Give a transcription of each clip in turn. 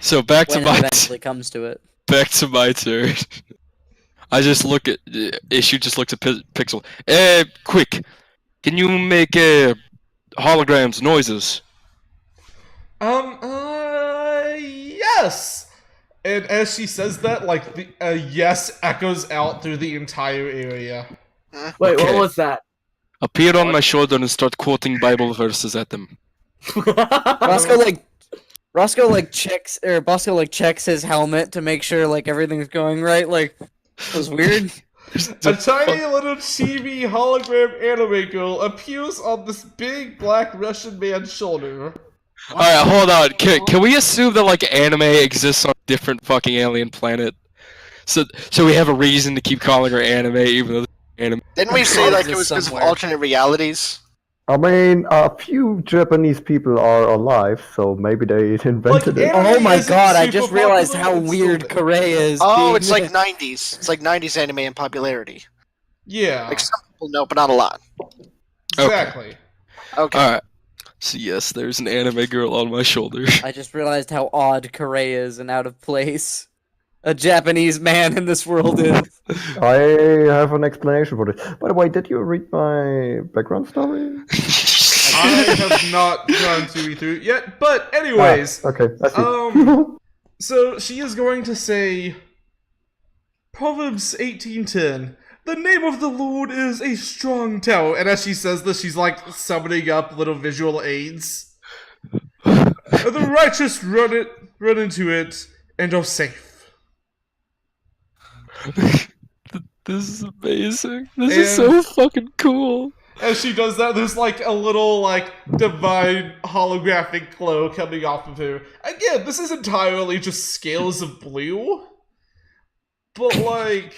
So back to when it my eventually comes to it. back to my turn. I just look at issue. Just looks at Pixel. Quick, can you make holograms noises? Yes. And as she says that, like the yes echoes out through the entire area. Wait, Okay. what was that? Appear on my shoulder and start quoting Bible verses at them. Roscoe checks, or Bosco checks his helmet to make sure like everything's going right. Like, it was weird. A tiny little chibi hologram anime girl appears on this big black Russian man's shoulder. Alright, hold on. Can we assume that like anime exists on a different fucking alien planet? So we have a reason to keep calling her anime, even though anime. Didn't we say like it was because of Somewhere. alternate realities? I mean, a few Japanese people are alive, so maybe they invented it. anime Oh my isn't god! I super just realized popular, how it's weird still- Correa is. Oh, being- it's like 90s. It's like 90s anime in popularity. Yeah, Like some people know, but not a lot. exactly. Okay. Alright. So yes, there's an anime girl on my shoulder. I just realized how odd Correa is and out of place a Japanese man in this world is. I have an explanation for this. By the way, did you read my background story? I have not gone to read through it yet, but anyways, Okay, I see. so she is going to say Proverbs 18:10. The name of the Lord is a strong tower. And as she says this, she's like summoning up little visual aids. The righteous run into it, and are safe. This is amazing. This is so fucking cool. As she does that, there's like a little like divine holographic glow coming off of her. Again, this is entirely just scales of blue. But like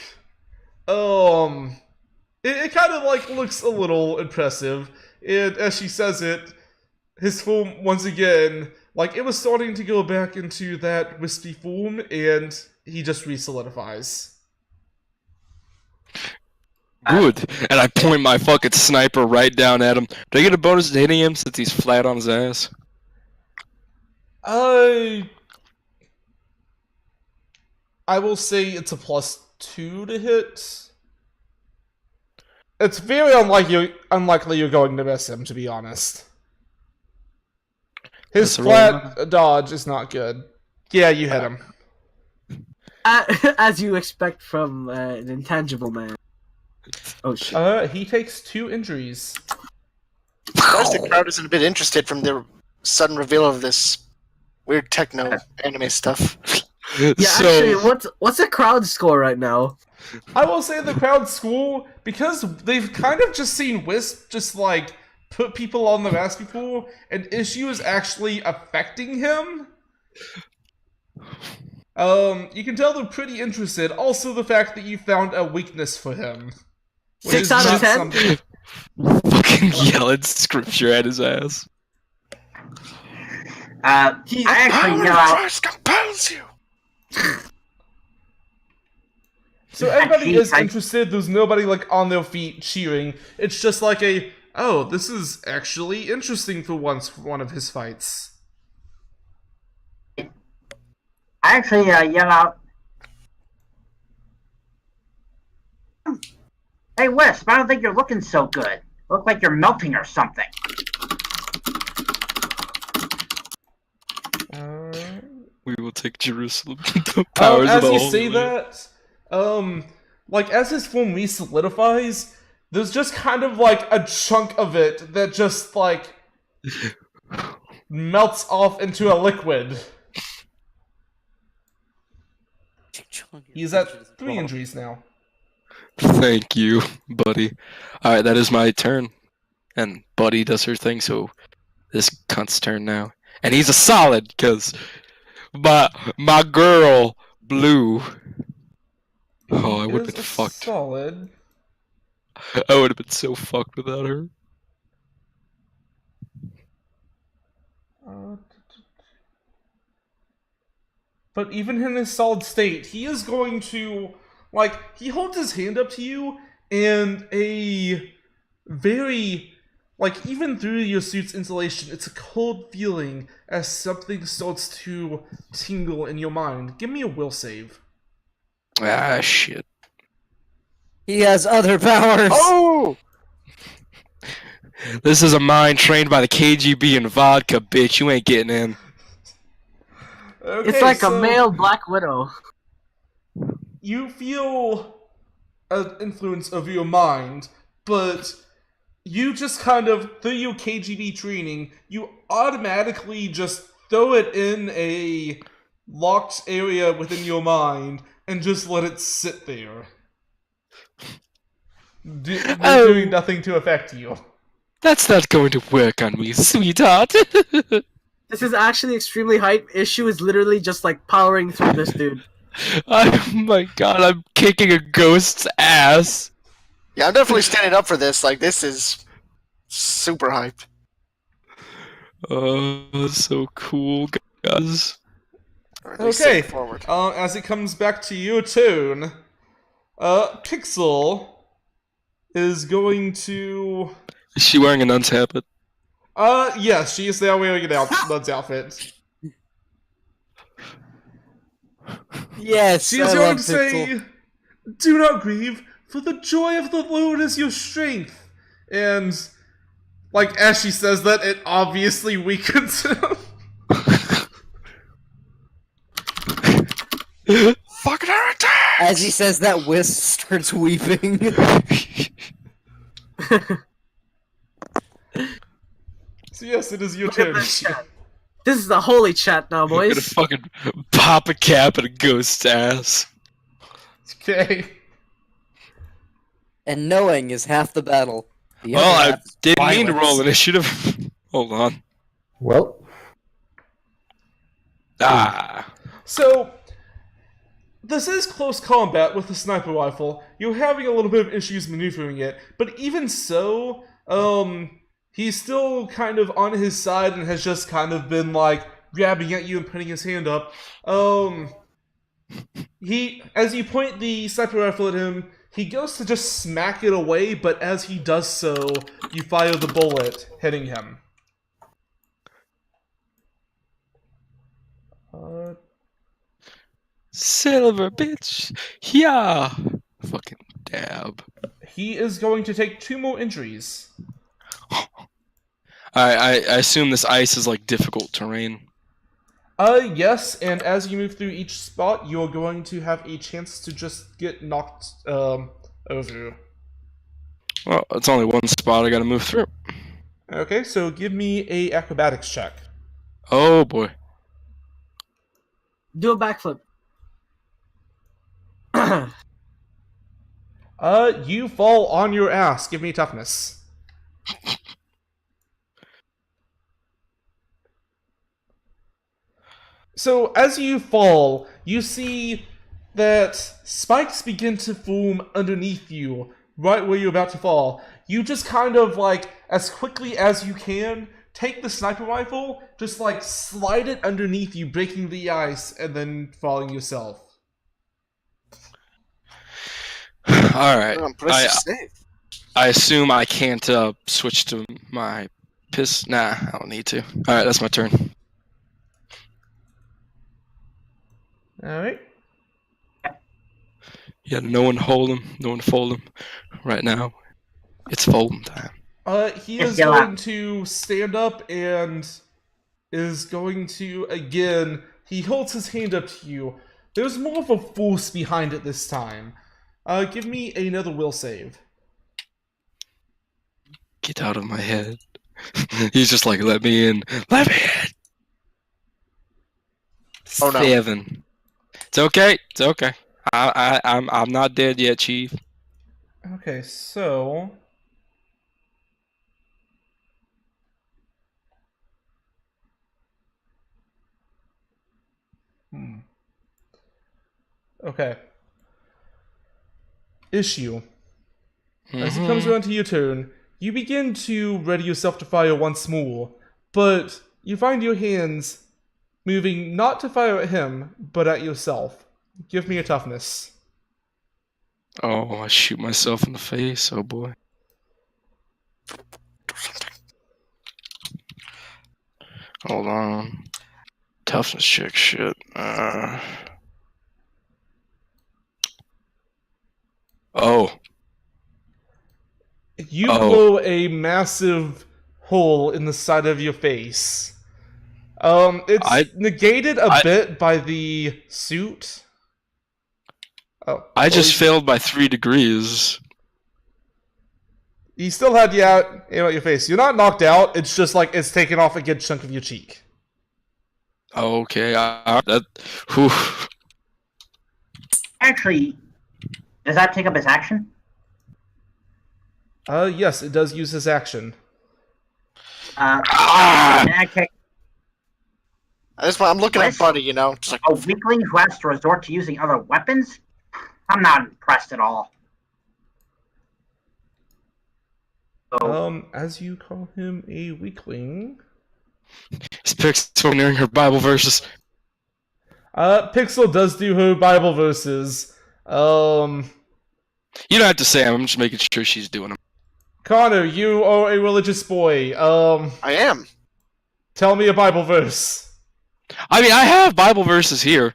it kind of like looks a little impressive. And as she says it, his form once again, like it was starting to go back into that wispy form, and he just re-solidifies. Good. And I point my fucking sniper right down at him. Do I get a bonus to hitting him since he's flat on his ass? I will say it's a +2 to hit. It's very unlikely you're going to miss him, to be honest. His That's a flat dodge is not good. Yeah, you hit him. As you expect from an intangible man. Oh shit. He takes 2 injuries. Surprised the crowd isn't a bit interested from the sudden reveal of this weird techno anime stuff. Yeah, actually, what's the crowd score right now? I will say the crowd school, because they've kind of just seen Wisp just like put people on the mask before, and issue is actually affecting him. You can tell they're pretty interested. Also, the fact that you found a weakness for him. Which 6 is out of not 10? something- Fucking yelling scripture at his ass. I actually know out. Christ compels you. So everybody is I- interested. There's nobody like on their feet cheering. It's just like oh, this is actually interesting for once for one of his fights. I actually yell out. Hey Wisp, I don't think you're looking so good. Look like you're melting or something. We will take Jerusalem. The powers of As the you Holy say Land. that, like as his form re-solidifies, there's just kind of like a chunk of it that just like melts off into a liquid. He's at 3 injuries now. Thank you, buddy. Alright, that is my turn. And Buddy does her thing, so this cunt's turn now. And he's a solid, because my girl, Blue. Oh, I would have Is been a fucked. Solid. I would have been so fucked without her. But even in his solid state, he is going to, like, he holds his hand up to you, and a very like, even through your suit's insulation, it's a cold feeling as something starts to tingle in your mind. Give me a will save. Ah, shit. He has other powers. Oh! This is a mind trained by the KGB and vodka, bitch. You ain't getting in. Okay, It's like so a male Black Widow. you feel an influence of your mind, but you just kind of, through your KGB training, you automatically just throw it in a locked area within your mind and just let it sit there. Doing nothing to affect you. That's not going to work on me, sweetheart. This is actually extremely hype. Issue is literally just like powering through this dude. Oh my god, I'm kicking a ghost's ass. Yeah, I'm definitely standing up for this. Like, this is super hype. Oh, so cool, guys. Or at least Okay, forward. as it comes back to your turn, Pixel is going to... Is she wearing a nun's habit? Yes, she is now wearing an nun's outfit. Yes, She is I going love to say, Pixel. "Do not grieve, for the joy of the Lord is your strength." And, like, as she says that, it obviously weakens him. Fucking her attack! As he says that, Wisp starts weeping. So yes, it is your Look at turn. this chat. This is the holy chat now, I'm gonna boys. fucking pop a cap at a ghost's ass. Okay. And knowing is half the battle. The Well, other I half is didn't mean to violence. roll initiative. Hold on. Well, Ah. So, this is close combat with the sniper rifle. You're having a little bit of issues maneuvering it, but even so, he's still kind of on his side and has just kind of been, like, grabbing at you and putting his hand up. As you point the sniper rifle at him, he goes to just smack it away, but as he does so, you fire the bullet, hitting him. Silver, bitch. Yeah. Fucking dab. He is going to take 2 more injuries. I assume this ice is like difficult terrain. Yes, and as you move through each spot, you're going to have a chance to just get knocked, over. Well, it's only one spot I gotta move through. Okay, so give me a acrobatics check. Oh boy. Do a backflip. You fall on your ass. Give me toughness. So, as you fall, you see that spikes begin to form underneath you, right where you're about to fall. You just kind of, like, as quickly as you can, take the sniper rifle, just, like, slide it underneath you, breaking the ice, and then falling yourself. Alright. Impressive save. I assume I can't switch to my piss. Nah, I don't need to. Alright, that's my turn. Alright. Yeah, no one hold him, no one fold him. Right now, it's folding time. He Yes, is go going out. to stand up and is going to, again, he holds his hand up to you. There's more of a force behind it this time. Give me another will save. Get out of my head. He's just like, let me in. Let me in! Oh, no. 7. It's okay, it's okay. I'm not dead yet, Chief. Okay, so... Okay. Issue. As it comes around to your turn, you begin to ready yourself to fire once more, but you find your hands moving not to fire at him, but at yourself. Give me a toughness. Oh, I shoot myself in the face. Oh boy. something. Hold on. Toughness check shit. Oh. You Oh. blow a massive hole in the side of your face. It's negated a bit by the suit. Oh, I just failed by 3 degrees. You still had aim at your face. You're not knocked out. It's just like it's taken off a good chunk of your cheek. Okay, that. Whew. Actually, does that take up his action? Yes, it does use his action. In that case, That's why I'm looking at What? Buddy, you know, just like a weakling who has to resort to using other weapons? I'm not impressed at all. So, As you call him a weakling. Is Pixel nearing her Bible verses? Pixel does do her Bible verses. You don't have to say 'em, I'm just making sure she's doing them. Connor, you are a religious boy. I am. Tell me a Bible verse. I mean, I have Bible verses here.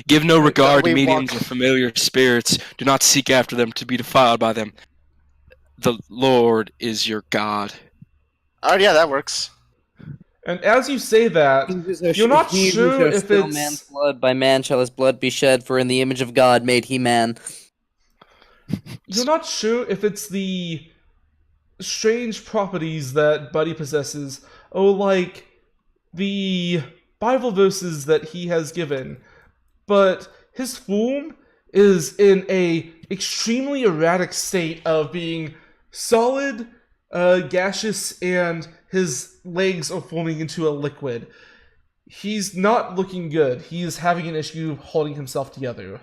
Give no regard to we mediums walk- or familiar spirits. Do not seek after them to be defiled by them. The Lord is your God. Oh yeah, that works. And as you say that, you're not He who sure shall if spill it's... man's blood, by man shall his blood be shed, for in the image of God made he man. You're not sure if it's the strange properties that Buddy possesses, or like the Bible verses that he has given, but his form is in a extremely erratic state of being solid, gaseous, and his legs are forming into a liquid. He's not looking good. He is having an issue holding himself together.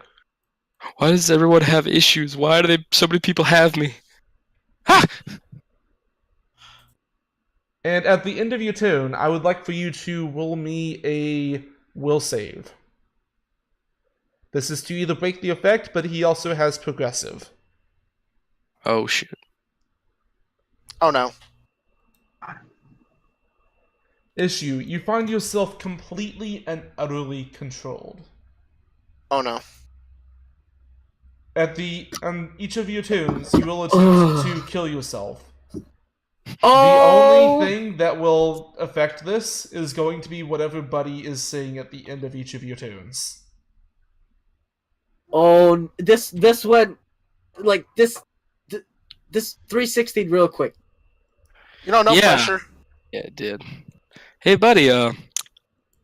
Why does everyone have issues? Why do so many people have me? Ha! And at the end of your turn, I would like for you to roll me a will save. This is to either break the effect, but he also has progressive. Oh shit. Oh no. Issue, you find yourself completely and utterly controlled. Oh no. On each of your turns, you will attempt to kill yourself. Oh! The only thing that will affect this is going to be whatever Buddy is saying at the end of each of your turns. Oh, this went like this 360 real quick. You know, no Yeah. pressure. Yeah, it did. Hey, buddy.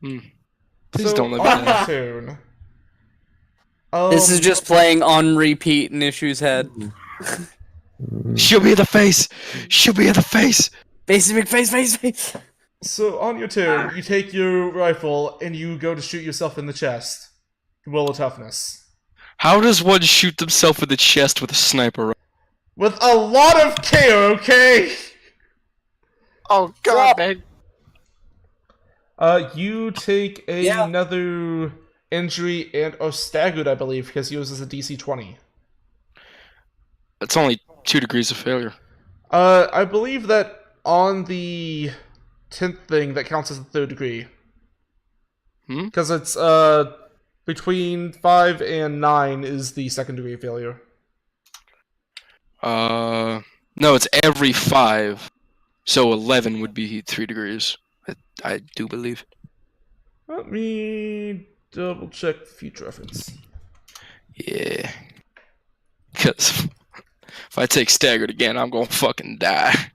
Please don't let me on die. your turn. This is just playing on repeat in Issue's head. She'll be in the face. She'll be in the face. Face, face. So on your turn, you take your rifle and you go to shoot yourself in the chest. Roll a toughness. How does one shoot themselves in the chest with a sniper rifle? With a lot of care, okay? Oh god, man. You take another injury and are staggered, I believe, because yours is a DC 20. It's only 2 degrees of failure. I believe that on the 10th thing, that counts as a 3rd degree. Because it's, between 5 and 9 is the 2nd degree failure. No, it's every 5. So 11 would be 3 degrees. I do believe. Let me double check future reference. Yeah. Because if I take staggered again, I'm gonna fucking die.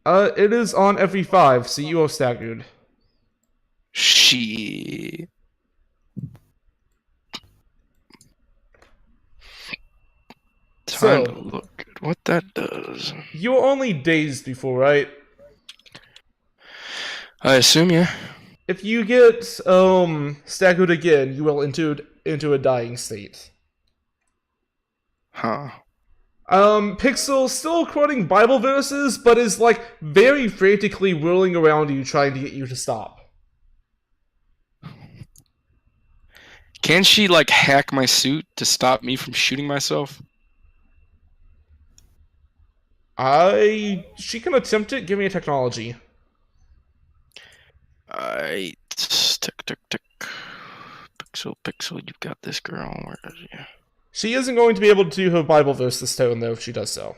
It is on every 5, so you are staggered. Shit. Time to look at what that does. You were only dazed before, right? I assume, yeah. If you get staggered again, you will enter into a dying state. Huh. Pixel still quoting Bible verses, but is like very frantically whirling around you, trying to get you to stop. Can she like hack my suit to stop me from shooting myself? She can attempt it. Give me a technology. Tick, tick, tick. Pixel, you've got this, girl. Where is she? She isn't going to be able to do her Bible verse this turn, though, if she does so.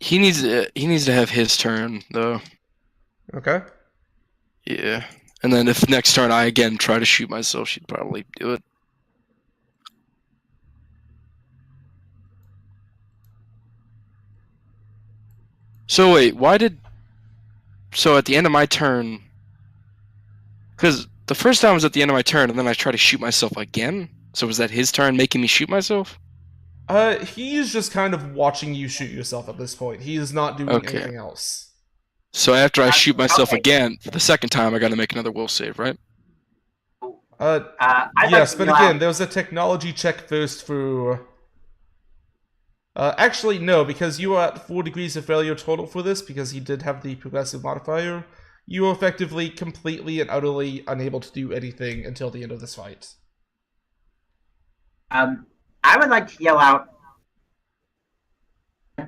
He needs to have his turn though. Okay. Yeah. And then if next turn I again try to shoot myself, she'd probably do it. So wait, so at the end of my turn, because the first time was at the end of my turn, and then I try to shoot myself again. So was that his turn making me shoot myself? He's just kind of watching you shoot yourself at this point. He is not doing Okay. anything else. So after I shoot myself Okay. again, for the second time, I got to make another will save, right? I'd Yes, like but to, again, there's a technology check first through... actually, no, because you are at 4 degrees of failure total for this, because he did have the progressive modifier. You are effectively completely and utterly unable to do anything until the end of this fight. I would like to yell out,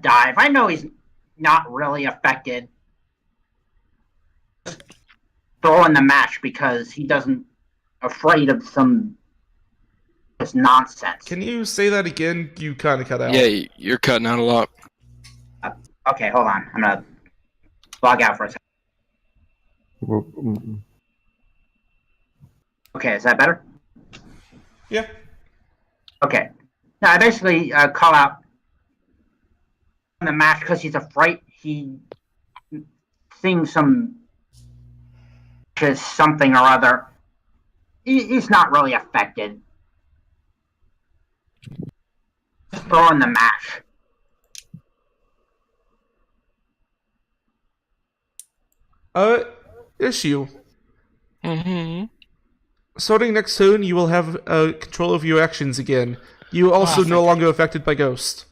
dive. I know he's not really affected. Throw in the match because he doesn't afraid of some this nonsense. Can you say that again? You kind of cut out. Yeah, you're cutting out a lot. Okay, hold on. I'm gonna log out for a second. Okay, is that better? Yeah. Okay. Now I basically call out in the match because he's afraid. He seeing something or other. He's not really affected. Throw in the match. Issue. Mm-hmm. Starting next turn, you will have control of your actions again. You are also no longer affected by Ghost.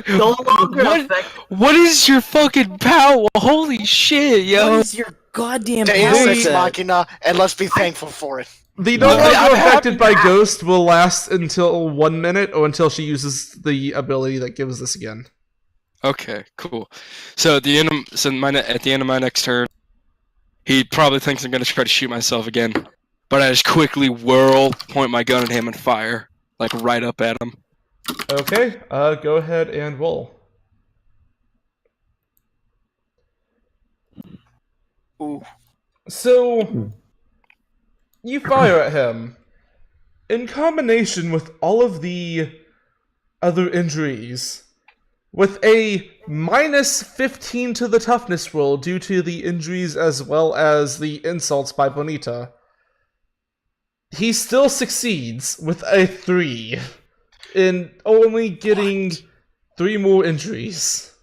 No longer What is your fucking power? Holy shit, yo! What is your goddamn Deus power Ex set? Machina, and let's be thankful for it. The no I'm longer happy affected by Ghost will last until 1 minute, or until she uses the ability that gives this again. Okay, cool. So at the end of my next turn, he probably thinks I'm gonna try to shoot myself again, but I just quickly whirl, point my gun at him, and fire, like right up at him. Okay, go ahead and roll. Ooh. So, you fire at him. In combination with all of the other injuries, with a minus 15 to the toughness roll due to the injuries as well as the insults by Bonita, he still succeeds with a 3 in only getting 3 more injuries.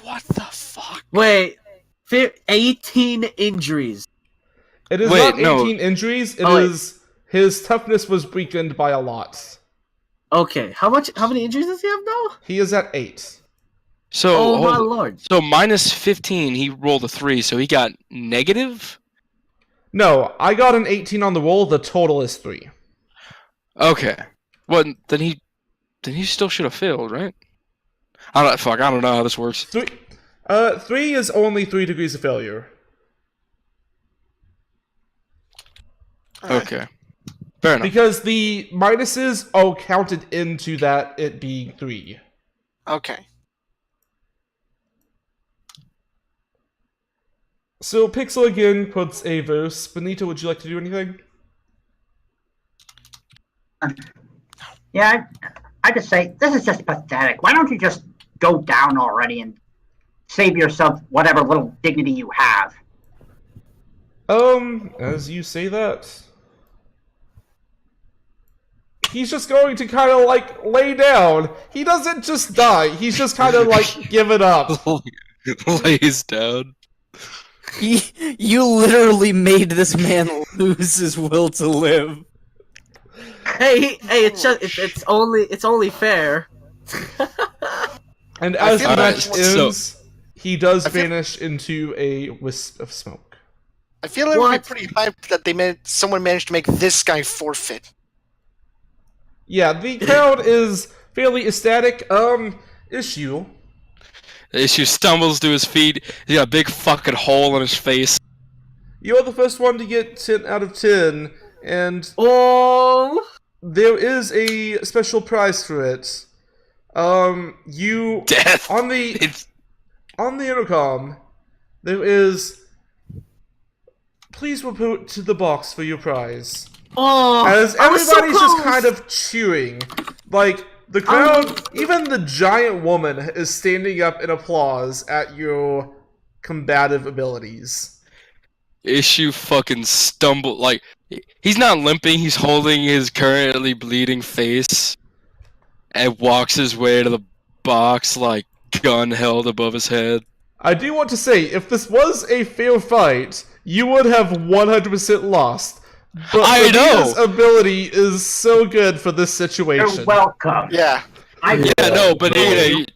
What the fuck? Wait, 18 injuries. It is Wait, not 18 no. injuries, it Oh, wait. is his toughness was weakened by a lot. Okay, how many injuries does he have now? He is at 8. So, Oh my hold- lord. so minus 15, he rolled a 3, so he got negative? No, I got an 18 on the roll, the total is 3. Okay. Well, then he still should have failed, right? I don't know how this works. 3 is only 3 degrees of failure. Alright. Okay. Fair enough. Because the minuses are counted into that it being 3. Okay. So Pixel again puts a verse. Benito, would you like to do anything? Yeah, I just say this is just pathetic. Why don't you just go down already and save yourself whatever little dignity you have? As you say that, he's just going to kind of like lay down. He doesn't just die. He's just kind of like give it up. Lays down. You literally made this man lose his will to live. Hey, it's just it's only fair. And I as feel the like- match so- ends, he does I feel- vanish into a wisp of smoke. I feel it would What? be pretty hyped that someone managed to make this guy forfeit. Yeah, the crowd is fairly ecstatic. Issue. Issue stumbles to his feet. He's got a big fucking hole in his face. You are the first one to get 10 out of 10, and Oh, there is a special prize for it. You Death. on the It's intercom, there is. Please report to the box for your prize. oh! As I was so everybody's just close! kind of cheering, like the crowd, even the giant woman is standing up in applause at your combative abilities. Issue fucking stumble like he's not limping. He's holding his currently bleeding face, and walks his way to the box like gun held above his head. I do want to say, if this was a fair fight, you would have 100% lost. But I know! Vegeta's ability is so good for this situation. You're welcome. Yeah, I Yeah, no, but everything.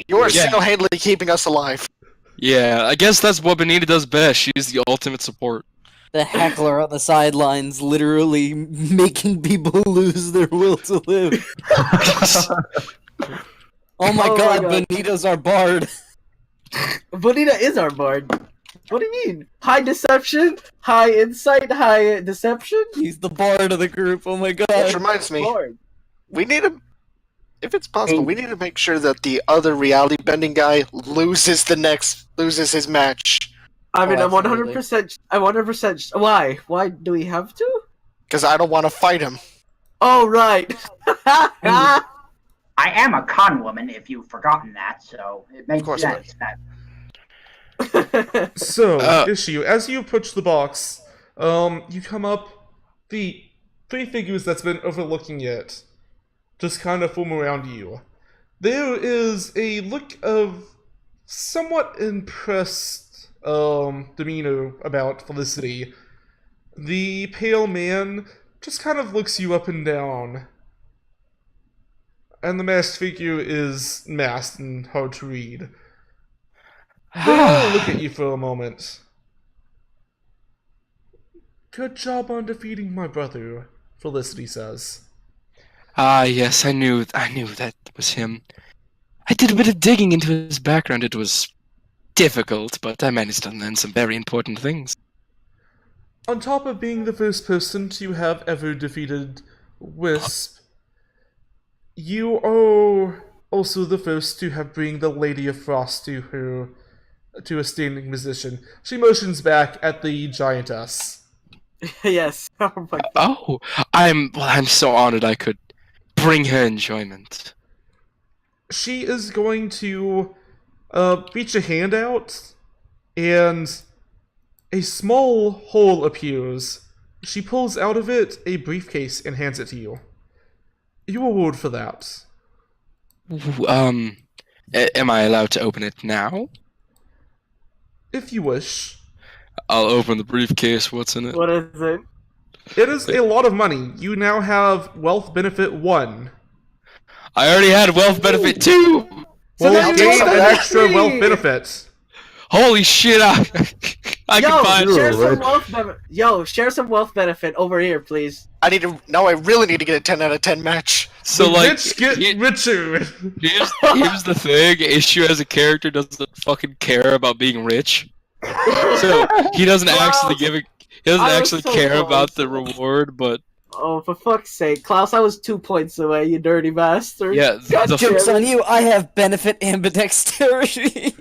you are Yeah. single-handedly keeping us alive. yeah, I guess that's what Benita does best. She's the ultimate support. The heckler on the sidelines, literally making people lose their will to live. Oh my Oh my god, God. Benita's our bard. Bonita is our bard. What do you mean? High deception, high insight, high deception. He's the bard of the group. Oh my Which god. reminds me, Bard. we need to, if it's possible, we need to make sure that the other reality bending guy loses his match. I mean, Oh, I'm 100%. I'm 100%. Why? Why do we have to? Because I don't want to fight him. Oh right. I am a con woman, if you've forgotten that, so it makes course, sense. That So, Uh. Issue, as you approach the box, you come up, the three figures that's been overlooking it just kind of form around you. There is a look of somewhat impressed demeanor about Felicity. The pale man just kind of looks you up and down. And the masked figure is masked and hard to read. They'll look at you for a moment. Good job on defeating my brother, Felicity says. Ah, yes, I knew that was him. I did a bit of digging into his background. It was difficult, but I managed to learn some very important things. On top of being the first person to have ever defeated Wisp, you are also the first to have bring the Lady of Frost to a standing position. She motions back at the giantess. Yes. Oh my god. Oh, I'm so honored I could bring her enjoyment. She is going to reach a hand out, and a small hole appears. She pulls out of it a briefcase and hands it to you. You award for that. Am I allowed to open it now? If you wish. I'll open the briefcase. What's in it? What is it? It is a lot of money. You now have Wealth Benefit 1. I already had wealth benefit 2! Well, now you gain have an that extra free! wealth benefit. Holy shit, I can buy Yo, share Ooh, some right. wealth benefit. Yo, share some wealth benefit over here, please. I really need to get a 10 out of 10 match. So The like rich get he- richer. here's the thing, Issue as a character doesn't fucking care about being rich. So he doesn't actually he doesn't I was actually so care close. about the reward, but Oh, for fuck's sake, Klaus! I was 2 points away, you dirty bastard. yeah, God the damn Joke's it. on you, I have benefit ambidexterity.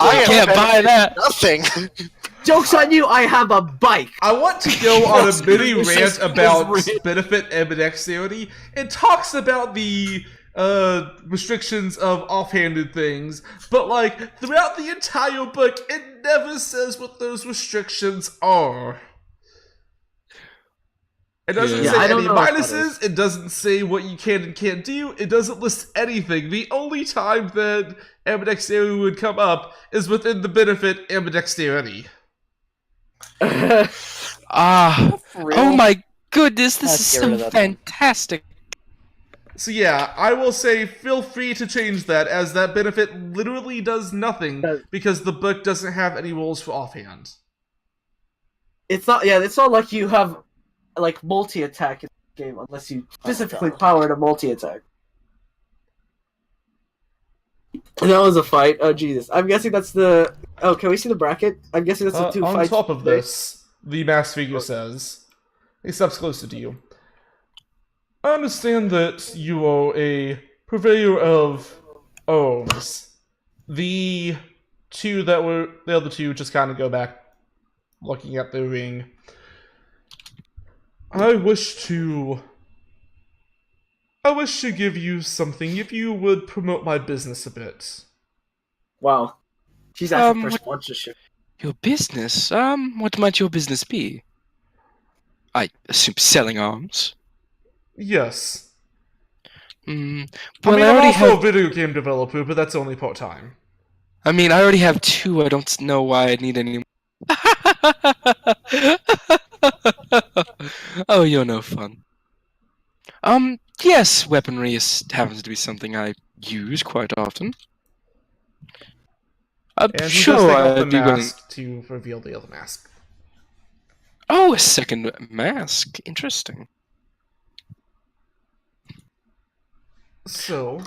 I can't buy that. Nothing. Joke's on you! I have a bike. I want to go on a mini This rant is about real. benefit ambidexterity. It talks about the restrictions of offhanded things, but like throughout the entire book, it never says what those restrictions are. It doesn't Yeah, say I don't any know what that minuses. It doesn't say what you can and can't do. It doesn't list anything. The only time that ambidexterity would come up is within the benefit ambidexterity. Ah, For real? oh my goodness, this Let's is get rid of so that thing. fantastic. So yeah, I will say feel free to change that, as that benefit literally does nothing because the book doesn't have any rules for offhand. It's not. Yeah, it's not like you have like multi-attack in the game unless you specifically powered a multi-attack. And that was a fight. Oh Jesus! I'm guessing that's the. Oh, can we see the bracket? I'm guessing that's the two on fights. top of this, the masked figure says, he steps closer to you. I understand that you are a purveyor of ohms. The other two just kind of go back, looking at the ring. I wish to give you something if you would promote my business a bit. Wow, she's asking for what- sponsorship. Your business? What might your business be? I assume selling arms. Yes. Hmm. I Well, mean, I I'm already also have. a video game developer, but that's only part-time. I mean, I already have 2. I don't know why I'd need any more. Oh, you're no fun. Yes, weaponry happens to be something I use quite often. And he does Sure, take off the I'd be willing. mask to reveal the other mask. Oh, a second mask. Interesting. So,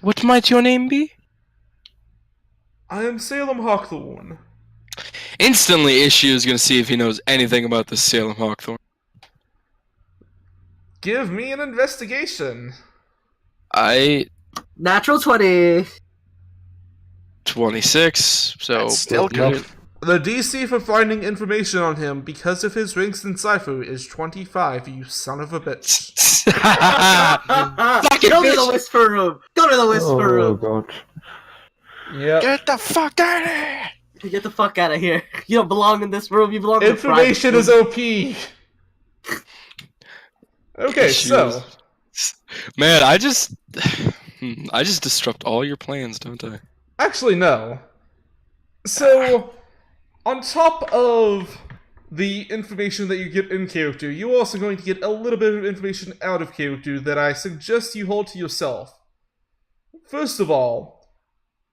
What might your name be? I am Salem Hawkthorne. Instantly, Issue is going to see if he knows anything about the Salem Hawkthorne. Give me an investigation. Natural 20. 26, so... That's still we'll good. The DC for finding information on him because of his ranks in Cypher is 25, you son of a bitch. it, Go to the bitch. whisper room. Go to the whisper Oh room. god. Yep. Get the fuck out of here! Get the fuck out of here. You don't belong in this room. You belong in the Information private is OP. Okay, so Man, I just disrupt all your plans, don't I? actually no. So on top of the information that you get in character, you're also going to get a little bit of information out of character that I suggest you hold to yourself. First of all,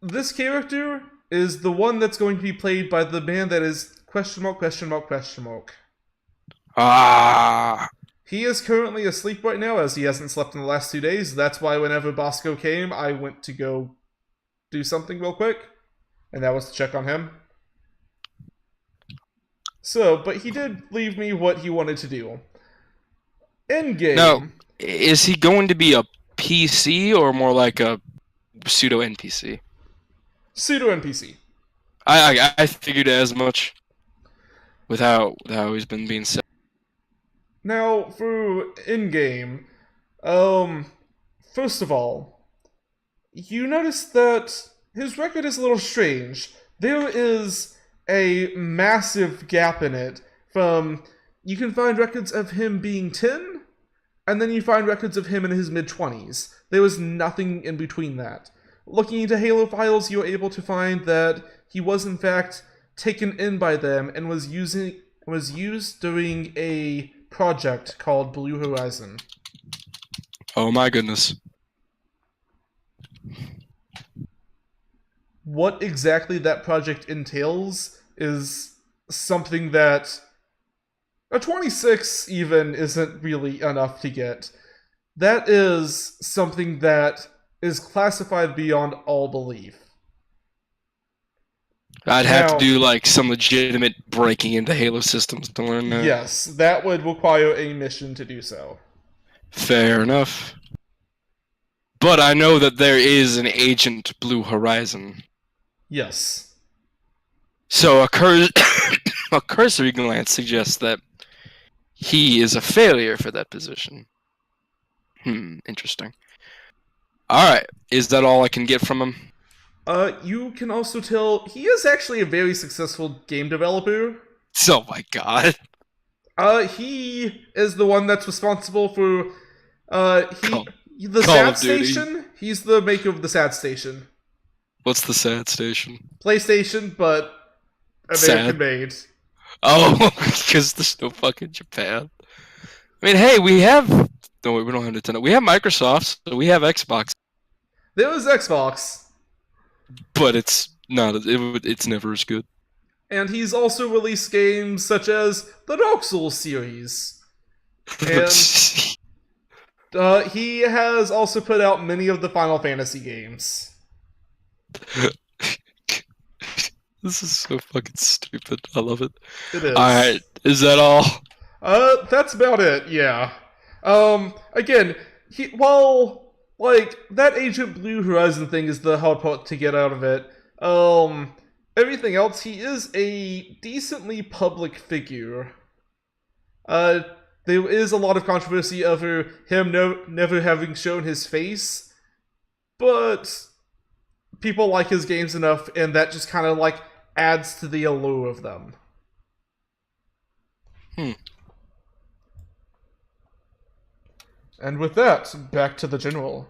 this character is the one that's going to be played by the man that is question mark, question mark, question mark. Ah, He is currently asleep right now, as he hasn't slept in the last 2 days. That's why whenever Bosco came, I went to go do something real quick. And that was to check on him. So, but he did leave me what he wanted to do. In-game... No. Is he going to be a PC or more like a pseudo NPC? Pseudo-NPC. I figured as much. With how he's been being said. Now, for in-game, first of all, you notice that his record is a little strange. There is a massive gap in it from, you can find records of him being 10, and then you find records of him in his mid-20s. There was nothing in between that. Looking into Halo files, you were able to find that he was in fact taken in by them and was used during a project called Blue Horizon. Oh my goodness. What exactly that project entails is something that a 26 even isn't really enough to get. That is something that is classified beyond all belief. I'd have Now- to do like some legitimate breaking into Halo systems to learn that. Yes, that would require a mission to do so. Fair enough. But I know that there is an Agent Blue Horizon. Yes. So a cursory glance suggests that he is a failure for that position. Interesting. Alright, is that all I can get from him? You can also tell he is actually a very successful game developer. Oh my god. He is the one that's responsible for, the Call SAT of Duty. Station. He's the maker of the SAT Station. What's the sad station? PlayStation, but American Sad. made. Oh, because there's no fucking Japan. I mean, hey, we have No, we don't have Nintendo. We have Microsoft, so we have Xbox, There was Xbox, but it's not. It's never as good. and he's also released games such as the Dark Souls series. And he has also put out many of the Final Fantasy games. This is so fucking stupid. I love it. It is. Alright, is that all? That's about it, yeah. Again, while, like, that Agent Blue Horizon thing is the hard part to get out of it, everything else, he is a decently public figure. There is a lot of controversy over him never having shown his face, but people like his games enough, and that just kind of, like, adds to the allure of them. And with that, back to the general.